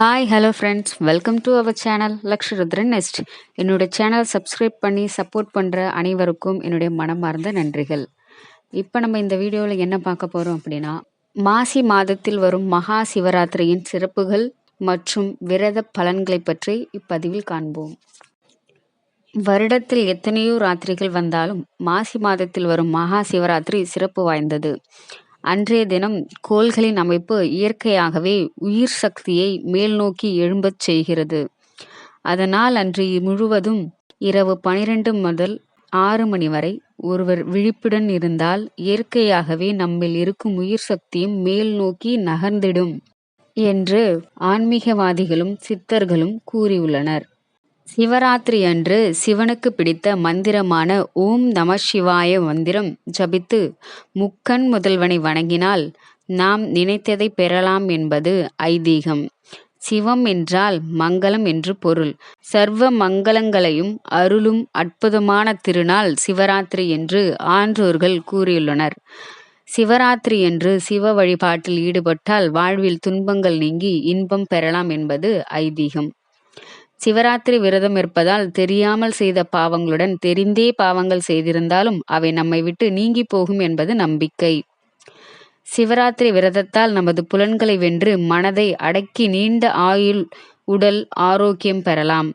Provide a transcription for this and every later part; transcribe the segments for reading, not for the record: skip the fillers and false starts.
Hi hello friends, welcome to our channel Lakshrudran nest. என்னோட channel subscribe பண்ணி support பண்ணுற அனைவருக்கும் என்னுடைய மனமார்ந்த நன்றிகள். இப்போ நம்ம இந்த வீடியோவில் என்ன பார்க்க போகிறோம் அப்படின்னா, மாசி மாதத்தில் வரும் மகா சிவராத்திரியின் சிறப்புகள் மற்றும் விரத பலன்களை பற்றி இப்பதிவில் காண்போம். வருடத்தில் எத்தனையோ ராத்திரிகள் வந்தாலும் மாசி மாதத்தில் வரும் மகா சிவராத்திரி சிறப்பு வாய்ந்தது. அன்றைய தினம் கோள்களின் அமைப்பு இயற்கையாகவே உயிர் சக்தியை மேல் நோக்கி எழும்பச் செய்கிறது. அதனால் அன்று முழுவதும் இரவு 12 முதல் 6 மணி வரை ஒருவர் விழிப்புடன் இருந்தால் இயற்கையாகவே நம்மில் இருக்கும் உயிர் சக்தியும் மேல் நோக்கி நகர்ந்திடும் என்று ஆன்மீகவாதிகளும் சித்தர்களும் கூறியுள்ளனர். சிவராத்திரி அன்று சிவனுக்கு பிடித்த மந்திரமான ஓம் நம சிவாய மந்திரம் ஜபித்து முக்கண் முதல்வனை வணங்கினால் நாம் நினைத்ததை பெறலாம் என்பது ஐதீகம். சிவம் என்றால் மங்களம் என்று பொருள். சர்வ மங்களங்களையும் அருளும் அற்புதமான திருநாள் சிவராத்திரி என்று ஆன்றோர்கள் கூறியுள்ளனர். சிவராத்திரி என்று சிவ வழிபாட்டில் ஈடுபட்டால் வாழ்வில் துன்பங்கள் நீங்கி இன்பம் பெறலாம் என்பது ஐதீகம். சிவராத்திரி விரதம் இருப்பதால் தெரியாமல் செய்த பாவங்களுடன் தெரிந்தே பாவங்கள் செய்திருந்தாலும் அவை நம்மை விட்டு நீங்கி போகும் என்பது நம்பிக்கை. சிவராத்திரி விரதத்தால் நமது புலன்களை வென்று மனதை அடக்கி நீண்ட ஆயுள் உடல் ஆரோக்கியம் பெறலாம்.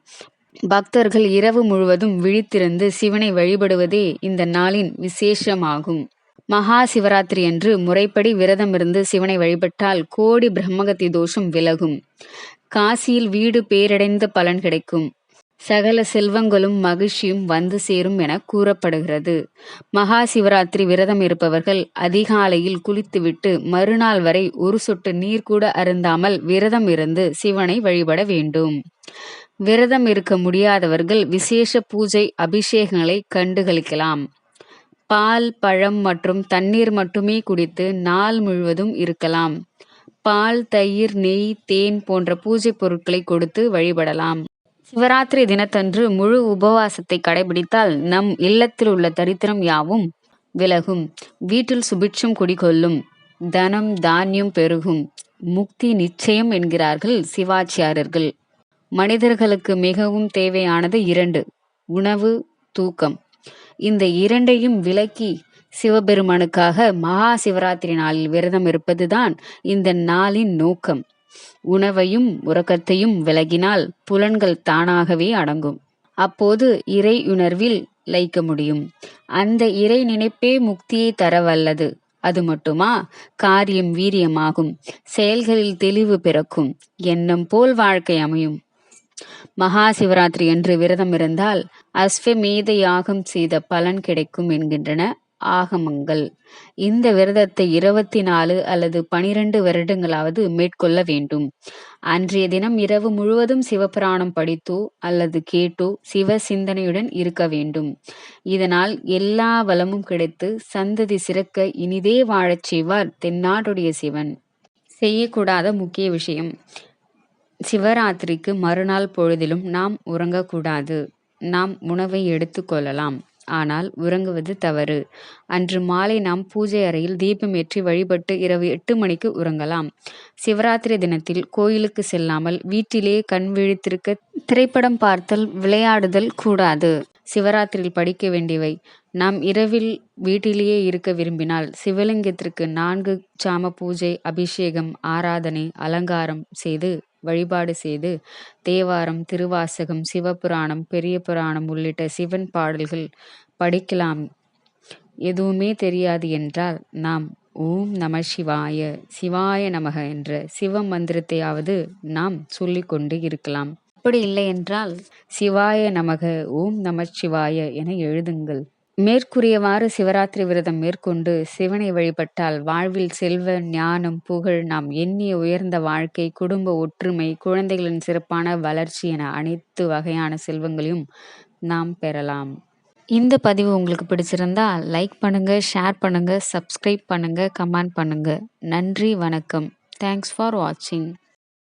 பக்தர்கள் இரவு முழுவதும் விழித்திருந்து சிவனை வழிபடுவதே இந்த நாளின் விசேஷமாகும். மகா சிவராத்திரி அன்று முறைப்படி விரதமிருந்து சிவனை வழிபட்டால் கோடி பிரம்மகத்தி தோஷம் விலகும். காசியில் வீடு பேரடைந்த பலன் கிடைக்கும். சகல செல்வங்களும் மகிழ்ச்சியும் வந்து சேரும் என கூறப்படுகிறது. மகா சிவராத்திரி விரதம் இருப்பவர்கள் அதிகாலையில் குளித்துவிட்டு மறுநாள் வரை ஒரு சொட்டு நீர் கூட அருந்தாமல் விரதம் இருந்து சிவனை வழிபட வேண்டும். விரதம் இருக்க முடியாதவர்கள் விசேஷ பூஜை அபிஷேகங்களை கண்டுகளிக்கலாம். பால், பழம் மற்றும் தண்ணீர் மட்டுமே குடித்து நாள் முழுவதும் இருக்கலாம். பால், தயிர், நெய், தேன் போன்ற பூஜை பொருட்களை கொடுத்து வழிபடலாம். சிவராத்திரி தினத்தன்று முழு உபவாசத்தை கடைபிடித்தால் நம் இல்லத்தில் உள்ள தரித்திரம் யாவும் விலகும். வீட்டில் சுபிட்சம் குடிகொள்ளும். தனம் தானியம் பெருகும். முக்தி நிச்சயம் என்கிறார்கள் சிவாச்சாரியர்கள். மனிதர்களுக்கு மிகவும் தேவையானது 2: உணவு, தூக்கம். இந்த இரண்டையும் விலக்கி சிவபெருமானுக்காக மகா சிவராத்திரி நாளில் விரதம் இருப்பதுதான் இந்த நாளின் நோக்கம். உணவையும் உறக்கத்தையும் விலகினால் புலன்கள் தானாகவே அடங்கும். அப்போது இறை உணர்வில் லயிக்க முடியும். அந்த இறை நினைப்பே முக்தியை தர வல்லது. அது மட்டுமா, காரியம் வீரியமாகும். செயல்களில் தெளிவு பிறக்கும். எண்ணம் போல் வாழ்க்கை அமையும். மகா சிவராத்திரி என்று விரதம் இருந்தால் அஸ்வமேத யாகம் செய்த பலன் கிடைக்கும் என்கின்றன ஆகமங்கள். இந்த விரதத்தை 24 அல்லது 12 வருடங்களாவது மேற்கொள்ள வேண்டும். அன்றைய தினம் இரவு முழுவதும் சிவபுராணம் படித்தோ அல்லது கேட்டோ சிவ சிந்தனையுடன் இருக்க வேண்டும். இதனால் எல்லா வளமும் கிடைத்து சந்ததி சிறக்க இனிதே வாழச் செய்வார் தென்னாடுடைய சிவன். செய்யக்கூடாத முக்கிய விஷயம்: சிவராத்திரிக்கு மறுநாள் பொழுதிலும் நாம் உறங்கக்கூடாது. நாம் உணவை எடுத்துக்கொள்ளலாம், ஆனால் உறங்குவது தவறு. அன்று மாலை நாம் பூஜை அறையில் தீபம் ஏற்றி வழிபட்டு இரவு 8 மணிக்கு உறங்கலாம். சிவராத்திரி தினத்தில் கோயிலுக்கு செல்லாமல் வீட்டிலே கண் விழித்திருக்க திரைப்படம் பார்த்தல், விளையாடுதல் கூடாது. சிவராத்திரியில் படிக்க வேண்டியவை: நாம் இரவில் வீட்டிலேயே இருக்க விரும்பினால் சிவலிங்கத்திற்கு 4 சாம பூஜை, அபிஷேகம், ஆராதனை, அலங்காரம் செய்து வழிபாடு செய்து தேவாரம், திருவாசகம், சிவபுராணம், பெரிய புராணம் உள்ளிட்ட சிவன் பாடல்கள் படிக்கலாம். எதுவுமே தெரியாது என்றால் நாம் ஓம் நம சிவாய, சிவாய நமக என்ற சிவ மந்திரத்தையாவது நாம் சொல்லிக்கொண்டு இருக்கலாம். அப்படி இல்லை என்றால் சிவாய நமக, ஓம் நம சிவாய என எழுதுங்கள். மேற்கூறியவாறு சிவராத்திரி விரதம் மேற்கொண்டு சிவனை வழிபட்டால் வாழ்வில் செல்வ, ஞானம், புகழ், நாம் எண்ணிய உயர்ந்த வாழ்க்கை, குடும்ப ஒற்றுமை, குழந்தைகளின் சிறப்பான வளர்ச்சி என அனைத்து வகையான செல்வங்களையும் நாம் பெறலாம். இந்த பதிவு உங்களுக்கு பிடிச்சிருந்தா லைக் பண்ணுங்க, ஷேர் பண்ணுங்க, சப்ஸ்கிரைப் பண்ணுங்க, கமெண்ட் பண்ணுங்க. நன்றி, வணக்கம். தேங்க்ஸ் ஃபார் வாட்சிங்.